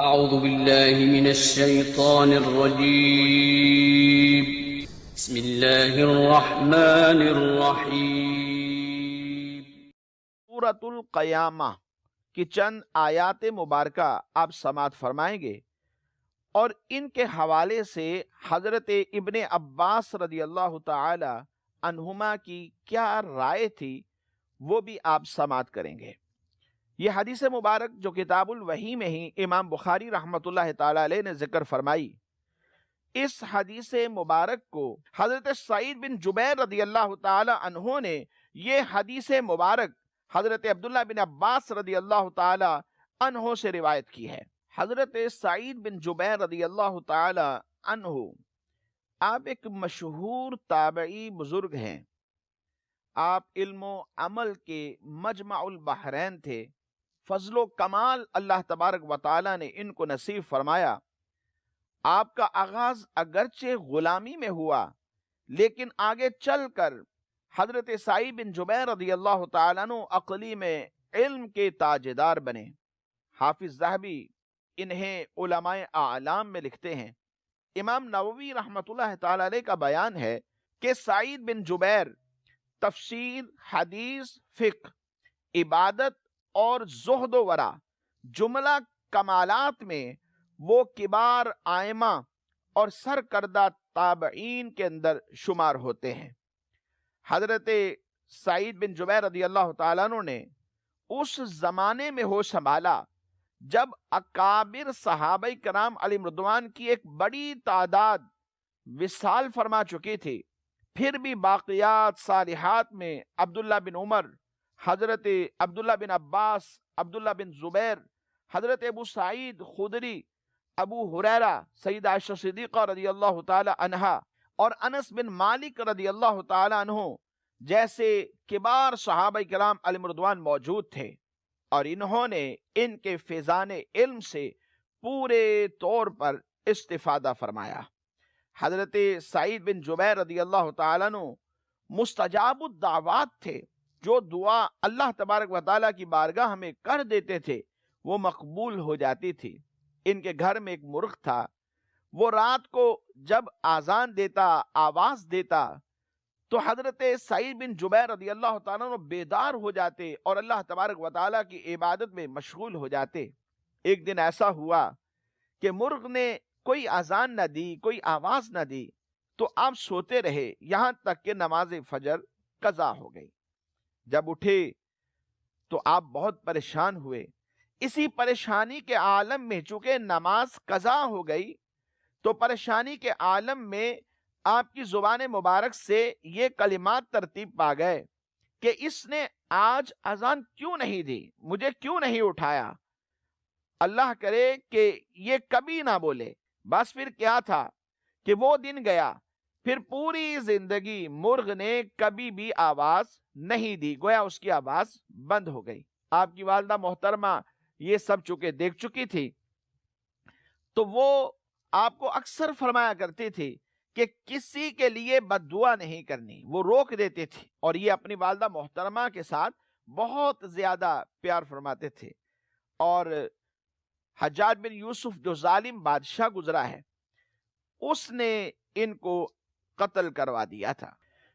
أعوذ بالله من الشيطان الرجيم بسم الله الرحمن الرحیم۔ سورۃ القیامہ کی چند آیات مبارکہ آپ سماعت فرمائیں گے اور ان کے حوالے سے حضرت ابن عباس رضی اللہ تعالی عنہما کی کیا رائے تھی وہ بھی آپ سماعت کریں گے۔ یہ حدیث مبارک جو کتاب الوحی میں ہی امام بخاری رحمۃ اللہ تعالی علیہ نے ذکر فرمائی، اس حدیث مبارک کو حضرت سعید بن جبیر رضی اللہ تعالی عنہ نے یہ حدیث مبارک حضرت عبداللہ بن عباس رضی اللہ تعالی عنہ سے روایت کی ہے۔ حضرت سعید بن جبیر رضی اللہ تعالی عنہ آپ ایک مشہور تابعی بزرگ ہیں۔ آپ علم و عمل کے مجمع البحرین تھے۔ فضل و کمال اللہ تبارک و تعالی نے ان کو نصیب فرمایا۔ آپ کا آغاز اگرچہ غلامی میں ہوا، لیکن آگے چل کر حضرت سعید بن جبیر رضی اللہ تعالیٰ عنہ عقلی میں علم کے تاجدار بنے۔ حافظ ذہبی انہیں علماء اعلام میں لکھتے ہیں۔ امام نووی رحمۃ اللہ تعالی علیہ کا بیان ہے کہ سعید بن جبیر تفسیر، حدیث، فقہ، عبادت اور زہد و ورع جملہ کمالات میں وہ کبار ائمہ اور سرکردہ تابعین کے اندر شمار ہوتے ہیں۔ حضرت سعید بن جبیر رضی اللہ تعالیٰ عنہ نے اس زمانے میں ہوش سنبھالا جب اکابر صحابہ کرام علیہم رضوان کی ایک بڑی تعداد وصال فرما چکی تھی، پھر بھی باقیات صالحات میں عبداللہ بن عمر، حضرت عبداللہ بن عباس، عبداللہ بن زبیر، حضرت ابو سعید خدری، ابو ہریرہ، سید عائشہ صدیقہ رضی اللہ تعالی عنہا اور انس بن مالک رضی اللہ تعالی عنہ جیسے کبار صحابہ کرام علیہم رضوان موجود تھے، اور انہوں نے ان کے فیضان علم سے پورے طور پر استفادہ فرمایا۔ حضرت سعید بن جبیر رضی اللہ تعالیٰ عنہ مستجاب الدعوات تھے۔ جو دعا اللہ تبارک و تعالیٰ کی بارگاہ میں کر دیتے تھے وہ مقبول ہو جاتی تھی۔ ان کے گھر میں ایک مرغ تھا، وہ رات کو جب آذان دیتا، آواز دیتا، تو حضرت سعید بن جبیر رضی اللہ تعالیٰ عنہ بیدار ہو جاتے اور اللہ تبارک و تعالیٰ کی عبادت میں مشغول ہو جاتے۔ ایک دن ایسا ہوا کہ مرغ نے کوئی آذان نہ دی، کوئی آواز نہ دی، تو آپ سوتے رہے یہاں تک کہ نماز فجر قضا ہو گئی۔ جب اٹھے تو آپ بہت پریشان ہوئے۔ اسی پریشانی کے عالم میں چونکہ نماز قضا ہو گئی تو پریشانی کے عالم میں آپ کی زبان مبارک سے یہ کلمات ترتیب پا گئے کہ اس نے آج اذان کیوں نہیں دی، مجھے کیوں نہیں اٹھایا، اللہ کرے کہ یہ کبھی نہ بولے۔ بس پھر کیا تھا کہ وہ دن گیا، پھر پوری زندگی مرغ نے کبھی بھی آواز نہیں دی، گویا اس کی آواز بند ہو گئی۔ آپ کی والدہ محترمہ یہ سب چونکہ دیکھ چکی تھی تو وہ آپ کو اکثر فرمایا کرتی تھی کہ کسی کے لیے بد دعا نہیں کرنی، وہ روک دیتے تھے، اور یہ اپنی والدہ محترمہ کے ساتھ بہت زیادہ پیار فرماتے تھے۔ اور حجاج بن یوسف جو ظالم بادشاہ گزرا ہے، اس نے ان کو قتل کروا دیا تھا۔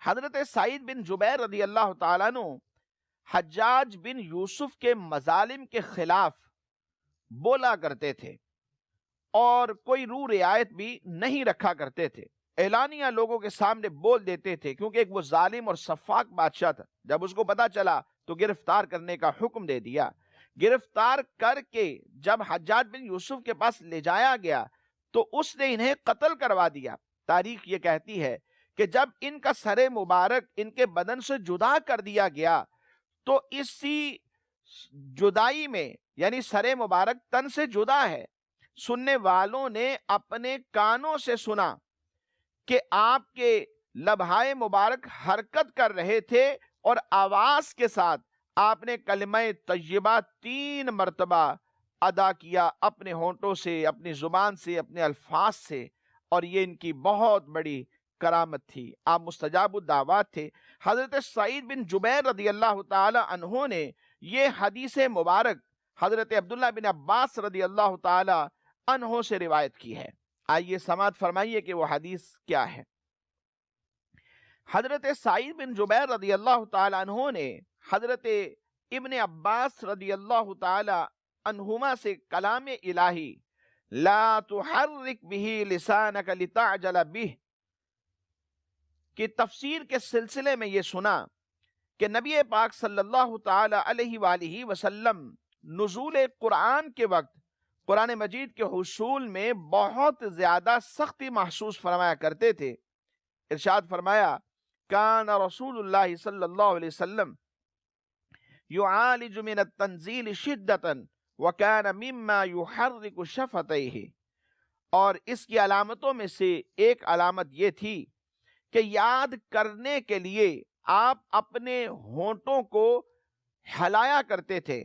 حضرت سعید بن جبیر رضی اللہ تعالیٰ عنہ حجاج بن یوسف کے مظالم کے خلاف بولا کرتے تھے اور کوئی رو رعایت بھی نہیں رکھا کرتے تھے، اعلانیہ لوگوں کے سامنے بول دیتے تھے، کیونکہ ایک وہ ظالم اور سفاک بادشاہ تھا۔ جب اس کو پتا چلا تو گرفتار کرنے کا حکم دے دیا۔ گرفتار کر کے جب حجاج بن یوسف کے پاس لے جایا گیا تو اس نے انہیں قتل کروا دیا۔ تاریخ یہ کہتی ہے کہ جب ان کا سر مبارک ان کے بدن سے جدا کر دیا گیا تو اسی جدائی میں، یعنی سر مبارک تن سے جدا ہے، سننے والوں نے اپنے کانوں سے سنا کہ آپ کے لبہائے مبارک حرکت کر رہے تھے اور آواز کے ساتھ آپ نے کلمہ طیبہ 3 مرتبہ ادا کیا، اپنے ہونٹوں سے، اپنی زبان سے، اپنے الفاظ سے، اور یہ ان کی بہت بڑی کرامت تھی۔ آپ مستجاب الدعوات تھے۔ حضرت سعید بن جبیر رضی اللہ تعالی عنہ نے یہ حدیث مبارک حضرت عبداللہ بن عباس رضی اللہ تعالی عنہ سے روایت کی ہے۔ آئیے سماعت فرمائیے کہ وہ حدیث کیا ہے۔ حضرت سعید بن جبیر رضی اللہ تعالی عنہ نے حضرت ابن عباس رضی اللہ تعالی عنہما سے کلام الہی لا تحرک به لسانک لتعجل به کی تفسیر کے سلسلے میں یہ سنا کہ نبی پاک صلی اللہ تعالی علیہ وآلہ وسلم نزول قرآن کے وقت قرآن مجید کے حصول میں بہت زیادہ سختی محسوس فرمایا کرتے تھے۔ ارشاد فرمایا کان رسول اللہ صلی اللہ علیہ وسلم يعالج من التنزيل شدة وكان مما يحرك شفتيه، اور اس کی علامتوں میں سے ایک علامت یہ تھی کہ یاد کرنے کے لیے آپ اپنے ہونٹوں کو ہلایا کرتے تھے۔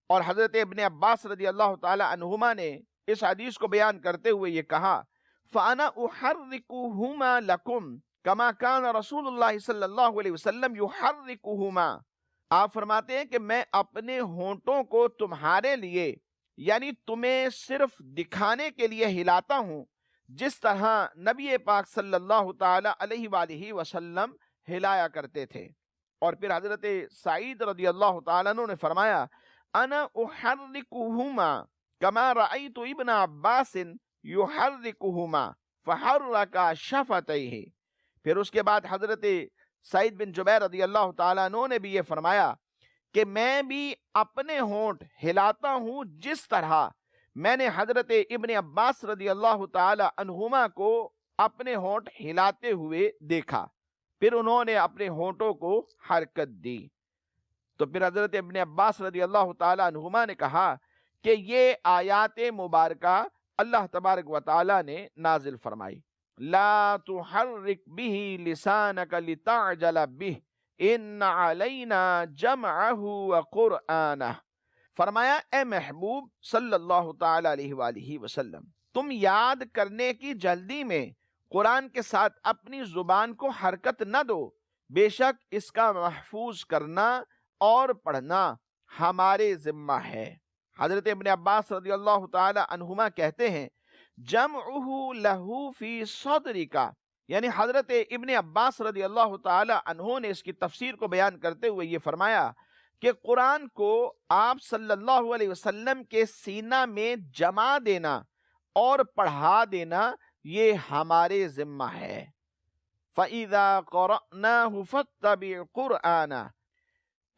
اور حضرت ابن عباس رضی اللہ تعالی عنہما نے اس حدیث کو بیان کرتے ہوئے یہ کہا فَأَنَا أُحَرِّكُهُمَا لَكُمْ كَمَا كَانَ رسول اللہ صلی اللہ علیہ وسلم يُحَرِّكُهُمَا، آپ فرماتے ہیں کہ میں اپنے ہونٹوں کو تمہارے لیے یعنی تمہیں صرف دکھانے کے لیے ہلاتا ہوں جس طرح نبی پاک صلی اللہ تعالی علیہ وآلہ وسلم ہلایا کرتے تھے۔ اور پھر حضرت سعید رضی اللہ تعالیٰ عنہ نے فرمایا انا احرکہما کما رأیت ابن عباس یحرکہما فحرک شفتیہ۔ پھر اس کے بعد حضرت سعید بن جبیر رضی اللہ تعالیٰ عنہ نے بھی یہ فرمایا کہ میں بھی اپنے ہونٹ ہلاتا ہوں جس طرح میں نے حضرت ابن عباس رضی اللہ تعالی عنہما کو اپنے ہونٹ ہلاتے ہوئے دیکھا۔ پھر انہوں نے اپنے ہونٹوں کو حرکت دی۔ تو پھر حضرت ابن عباس رضی اللہ تعالی عنہما نے کہا کہ یہ آیات مبارکہ اللہ تبارک و تعالی نے نازل فرمائی لا تحرک به لسانک لتعجل به ان علینا جمعہ وقرآنہ، فرمایا اے محبوب صلی اللہ تعالی علیہ وآلہ وسلم تم یاد کرنے کی جلدی میں قرآن کے ساتھ اپنی زبان کو حرکت نہ دو، بے شک اس کا محفوظ کرنا اور پڑھنا ہمارے ذمہ ہے۔ حضرت ابن عباس رضی اللہ تعالی عنہما کہتے ہیں جمعہ لہو فی صدرکا، یعنی حضرت ابن عباس رضی اللہ تعالی عنہ نے اس کی تفسیر کو بیان کرتے ہوئے یہ فرمایا کہ قرآن کو آپ صلی اللہ علیہ وسلم کے سینہ میں جما دینا اور پڑھا دینا یہ ہمارے ذمہ ہے۔ فَإِذَا قَرَأْنَاهُ فَاتَّبِعْ قُرْآنَهُ،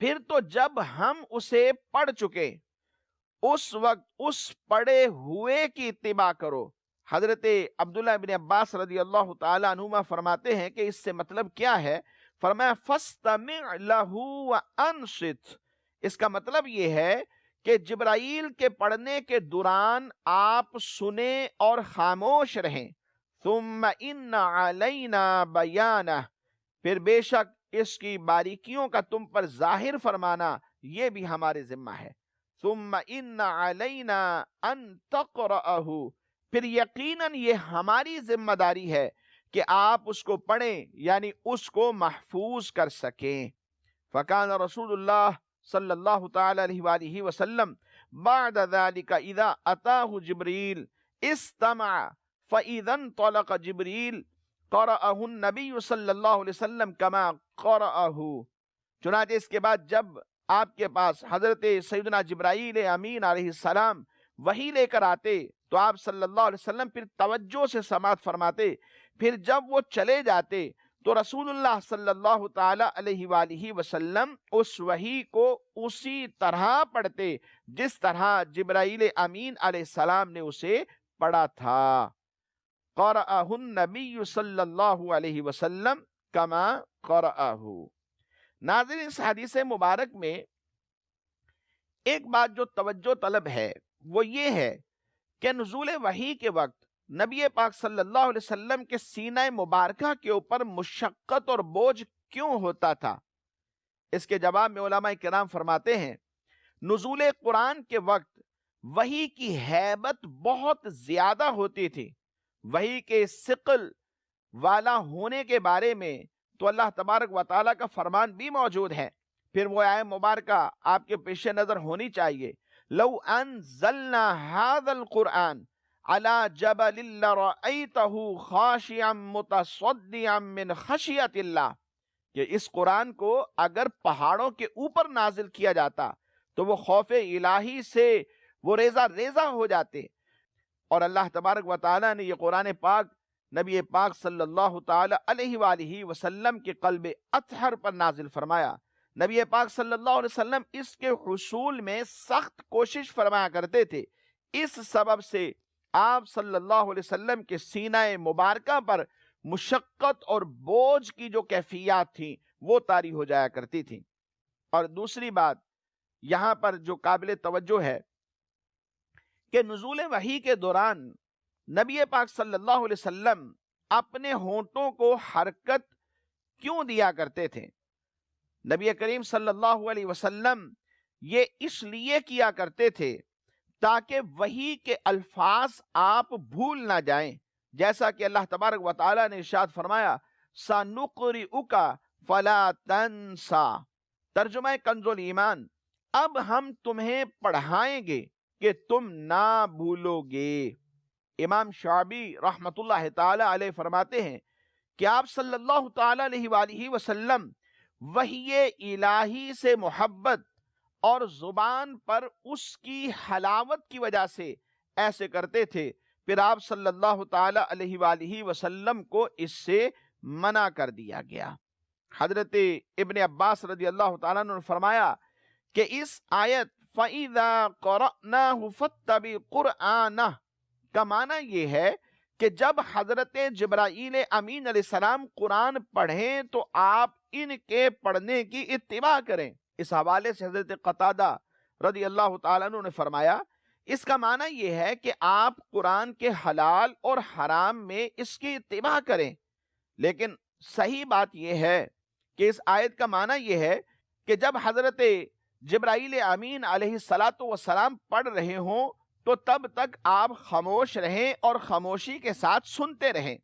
پھر تو جب ہم اسے پڑھ چکے اس وقت اس پڑھے ہوئے کی اتباع کرو۔ حضرت عبداللہ ابن عباس رضی اللہ تعالی عنہما فرماتے ہیں کہ اس سے مطلب کیا ہے؟ فرمایا فَاسْتَمِعْ لَهُ وَأَنصِتْ، اس کا مطلب یہ ہے کہ جبرائیل کے پڑھنے کے دوران آپ سنیں اور خاموش رہیں۔ ثُمَّ إِنَّ عَلَيْنَا بَيَانَهُ، پھر بے شک اس کی باریکیوں کا تم پر ظاہر فرمانا یہ بھی ہمارے ذمہ ہے۔ ثُمَّ إِنَّ عَلَيْنَا أَن تَقْرَأَهُ، پھر یقیناً یہ ہماری ذمہ داری ہے کہ آپ اس کو پڑھیں یعنی اس کو محفوظ کر سکیں۔ فَكَانَ رسول اللہ صلی اللہ تعالی علیہ وآلہ وسلم بعد ذلك اذا اتاه جبریل استمع فاذا انطلق جبریل قرأه النبی صلی اللہ علیہ وسلم كما قرأه، چنانچہ اس کے بعد جب آپ کے پاس حضرت سیدنا جبرائیل امین علیہ السلام وحی لے کر آتے تو آپ صلی اللہ علیہ وسلم پھر توجہ سے سماعت فرماتے، پھر جب وہ چلے جاتے تو رسول اللہ صلی اللہ تعالی علیہ وآلہ وسلم اس وحی کو اسی طرح پڑھتے جس طرح جبرائیل امین علیہ السلام نے اسے پڑھا تھا۔ قرأہ النبی صلی اللہ علیہ وسلم کما قرأہ۔ ناظرین، اس حدیث مبارک میں ایک بات جو توجہ طلب ہے وہ یہ ہے کہ نزول وحی کے وقت نبی پاک صلی اللہ علیہ وسلم کے سینہ مبارکہ کے اوپر مشقت اور بوجھ کیوں ہوتا تھا؟ اس کے جواب میں علماء کرام فرماتے ہیں نزول قرآن کے وقت وحی کی ہیبت بہت زیادہ ہوتی تھی۔ وحی کے ثقل والا ہونے کے بارے میں تو اللہ تبارک و تعالیٰ کا فرمان بھی موجود ہے۔ پھر وہ آیت مبارکہ آپ کے پیش نظر ہونی چاہیے لو انزلنا هذا القرآن علی جبل لرأیتہ خاشعا متصدعا من خشیۃ اللہ، کہ اس قرآن کو اگر پہاڑوں کے اوپر نازل کیا جاتا تو وہ خوف الہی سے وہ ریزہ ریزہ ہو جاتے۔ اور اللہ تبارک و تعالیٰ نے یہ قرآن پاک نبی پاک صلی اللہ تعالی علیہ وآلہ وسلم کے قلب اطہر پر نازل فرمایا۔ نبی پاک صلی اللہ علیہ وسلم اس کے حصول میں سخت کوشش فرمایا کرتے تھے، اس سبب سے آپ صلی اللہ علیہ وسلم کے سینہ مبارکہ پر مشقت اور بوجھ کی جو کیفیات تھیں وہ طاری ہو جایا کرتی تھیں۔ اور دوسری بات یہاں پر جو قابل توجہ ہے کہ نزول وحی کے دوران نبی پاک صلی اللہ علیہ وسلم اپنے ہونٹوں کو حرکت کیوں دیا کرتے تھے؟ نبی کریم صلی اللہ علیہ وسلم یہ اس لیے کیا کرتے تھے تاکہ وحی کے الفاظ آپ بھول نہ جائیں، جیسا کہ اللہ تبارک و تعالیٰ نے ارشاد فرمایا سَنُقْرِئُكَ فَلَا تَنْسَى، ترجمہ کنز الایمان، اب ہم تمہیں پڑھائیں گے کہ تم نہ بھولو گے۔ امام شعبی رحمت اللہ تعالی علیہ فرماتے ہیں کہ آپ صلی اللہ تعالی علیہ وآلہ وسلم وحی الہی سے محبت اور زبان پر اس کی حلاوت کی وجہ سے ایسے کرتے تھے، پھر آپ صلی اللہ تعالی علیہ وآلہ وسلم کو اس سے منع کر دیا گیا۔ حضرت ابن عباس رضی اللہ تعالیٰ عنہ نے فرمایا کہ اس آیت فَإِذَا قَرَأْنَاهُ فَاتَّبِعْ قُرْآنَهُ کا معنی یہ ہے کہ جب حضرت جبرائیل امین علیہ السلام قرآن پڑھیں تو آپ ان کے پڑھنے کی اتباع کریں۔ اس حوالے سے حضرت قتادہ رضی اللہ تعالیٰ عنہ نے فرمایا اس کا معنی یہ ہے کہ آپ قرآن کے حلال اور حرام میں اس کی اتباع کریں، لیکن صحیح بات یہ ہے کہ اس آیت کا معنی یہ ہے کہ جب حضرت جبرائیل امین علیہ السلام پڑھ رہے ہوں تو تب تک آپ خاموش رہیں اور خاموشی کے ساتھ سنتے رہیں،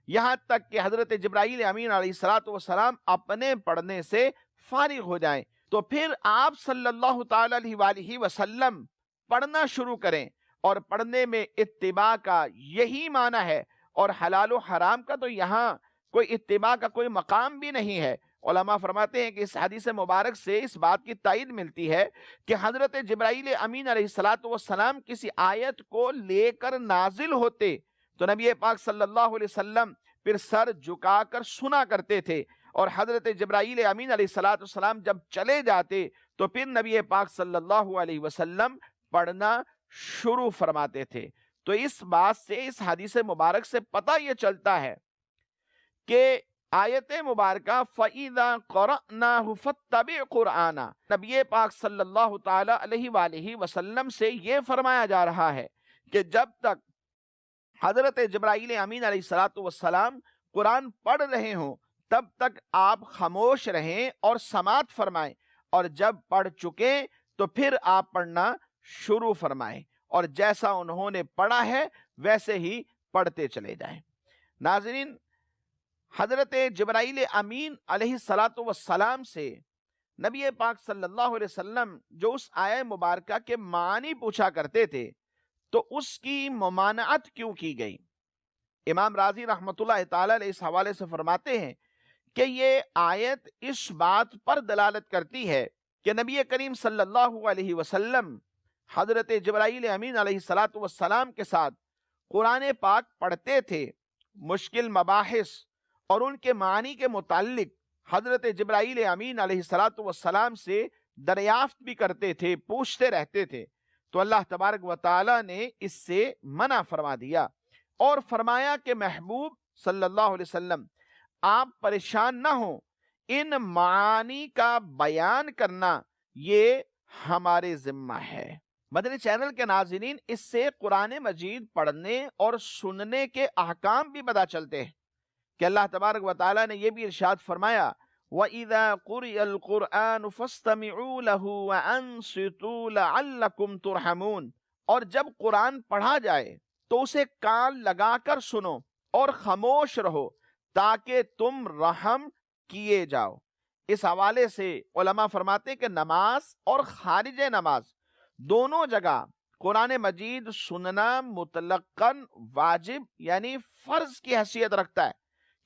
یہاں تک کہ حضرت جبرائیل امین علیہ السلام اپنے پڑھنے سے فارغ ہو جائیں، تو پھر آپ صلی اللہ تعالی علیہ وآلہ وسلم پڑھنا شروع کریں، اور پڑھنے میں اتباع کا یہی معنی ہے، اور حلال و حرام کا تو یہاں کوئی اتباع کا کوئی مقام بھی نہیں ہے۔ علماء فرماتے ہیں کہ اس حدیث مبارک سے اس بات کی تائید ملتی ہے کہ حضرت جبرائیل امین علیہ السلام کسی آیت کو لے کر نازل ہوتے تو نبی پاک صلی اللہ علیہ وسلم پھر سر جھکا کر سنا کرتے تھے، اور حضرت جبرائیل امین علیہ السلام جب چلے جاتے تو پھر نبی پاک صلی اللہ علیہ وسلم پڑھنا شروع فرماتے تھے۔ تو اس بات سے اس حدیث مبارک سے پتہ یہ چلتا ہے کہ آیت مبارکہ فَإِذَا قَرَأْنَاهُ فَاتَّبِعْ قُرْآنَهُ نبی پاک صلی اللہ تعالی علیہ وآلہ وسلم سے یہ فرمایا جا رہا ہے کہ جب تک حضرت جبرائیل امین علیہ السلام قرآن پڑھ رہے ہوں تب تک آپ خاموش رہیں اور سماعت فرمائیں، اور جب پڑھ چکے تو پھر آپ پڑھنا شروع فرمائیں، اور جیسا انہوں نے پڑھا ہے ویسے ہی پڑھتے چلے جائیں۔ ناظرین، حضرت جبرائیل امین علیہ السلام سے نبی پاک صلی اللہ علیہ وسلم جو اس آیہ مبارکہ کے معنی پوچھا کرتے تھے تو اس کی ممانعت کیوں کی گئی؟ امام راضی رحمت اللہ تعالی علیہ اس حوالے سے فرماتے ہیں کہ یہ آیت اس بات پر دلالت کرتی ہے کہ نبی کریم صلی اللہ علیہ وسلم حضرت جبرائیل امین علیہ السلام کے ساتھ قرآن پاک پڑھتے تھے، مشکل مباحث اور ان کے معنی کے متعلق حضرت جبرائیل امین علیہ السلام سے دریافت بھی کرتے تھے، پوچھتے رہتے تھے، تو اللہ تبارک و تعالی نے اس سے منع فرما دیا اور فرمایا کہ محبوب صلی اللہ علیہ وسلم آپ پریشان نہ ہوں، ان معانی کا بیان کرنا یہ ہمارے ذمہ ہے۔ مدنی چینل کے ناظرین، اس سے قرآن مجید پڑھنے اور سننے کے احکام بھی پتہ چلتے ہیں کہ اللہ تبارک و تعالیٰ نے یہ بھی ارشاد فرمایا وَإِذَا قُرِئَ الْقُرْآنُ فَاسْتَمِعُوا لَهُ وَأَنصِتُوا لَعَلَّكُمْ تُرْحَمُونَ، اور جب قرآن پڑھا جائے تو اسے کان لگا کر سنو اور خاموش رہو تاکہ تم رحم کیے جاؤ۔ اس حوالے سے علماء فرماتے ہیں کہ نماز اور خارج نماز دونوں جگہ قرآن مجید سننا مطلقاً واجب یعنی فرض کی حیثیت رکھتا ہے،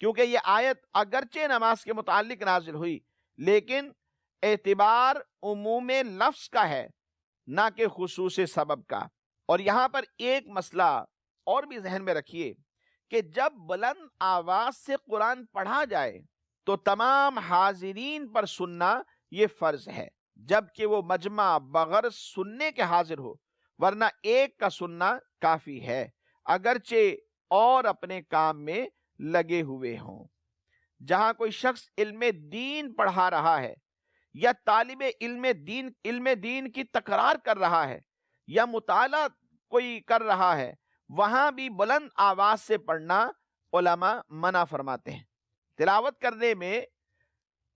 کیونکہ یہ آیت اگرچہ نماز کے متعلق نازل ہوئی لیکن اعتبار عموم لفظ کا ہے نہ کہ خصوص سبب کا۔ اور یہاں پر ایک مسئلہ اور بھی ذہن میں رکھیے کہ جب بلند آواز سے قرآن پڑھا جائے تو تمام حاضرین پر سننا یہ فرض ہے، جبکہ وہ مجمع بغیر سننے کے حاضر ہو، ورنہ ایک کا سننا کافی ہے اگرچہ اور اپنے کام میں لگے ہوئے ہوں۔ جہاں کوئی شخص علم دین پڑھا رہا ہے یا طالب علم دین کی تکرار کر رہا ہے یا مطالعہ کوئی کر رہا ہے، وہاں بھی بلند آواز سے پڑھنا علماء منع فرماتے ہیں۔ تلاوت کرنے میں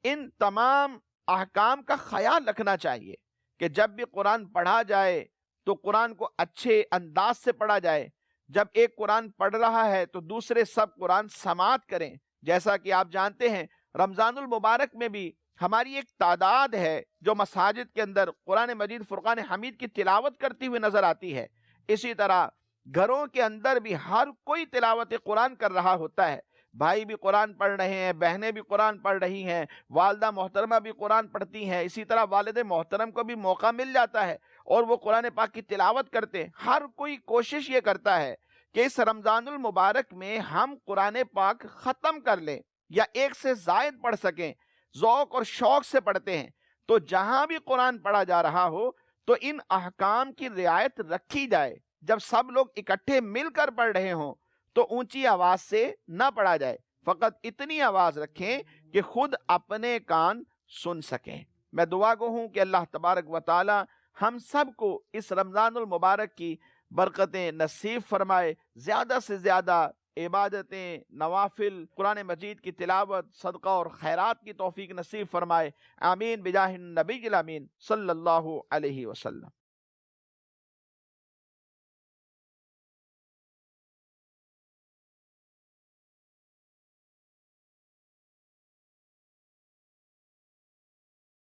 ان تمام احکام کا خیال رکھنا چاہیے کہ جب بھی قرآن پڑھا جائے تو قرآن کو اچھے انداز سے پڑھا جائے۔ جب ایک قرآن پڑھ رہا ہے تو دوسرے سب قرآن سماعت کریں۔ جیسا کہ آپ جانتے ہیں رمضان المبارک میں بھی ہماری ایک تعداد ہے جو مساجد کے اندر قرآن مجید فرقان حمید کی تلاوت کرتی ہوئی نظر آتی ہے۔ اسی طرح گھروں کے اندر بھی ہر کوئی تلاوت قرآن کر رہا ہوتا ہے، بھائی بھی قرآن پڑھ رہے ہیں، بہنیں بھی قرآن پڑھ رہی ہیں، والدہ محترمہ بھی قرآن پڑھتی ہیں، اسی طرح والد محترم کو بھی موقع مل جاتا ہے اور وہ قرآن پاک کی تلاوت کرتے ہیں۔ ہر کوئی کوشش یہ کرتا ہے کہ اس رمضان المبارک میں ہم قرآن پاک ختم کر لیں یا ایک سے زائد پڑھ سکیں، ذوق اور شوق سے پڑھتے ہیں۔ تو جہاں بھی قرآن پڑھا جا رہا ہو تو ان احکام کی رعایت رکھی جائے۔ جب سب لوگ اکٹھے مل کر پڑھ رہے ہوں تو اونچی آواز سے نہ پڑھا جائے، فقط اتنی آواز رکھیں کہ خود اپنے کان سن سکیں۔ میں دعا گو ہوں کہ اللہ تبارک و تعالی ہم سب کو اس رمضان المبارک کی برکتیں نصیب فرمائے، زیادہ سے زیادہ عبادتیں، نوافل، قرآن مجید کی تلاوت، صدقہ اور خیرات کی توفیق نصیب فرمائے۔ آمین بجاہ النبی الامین صلی اللہ علیہ وسلم۔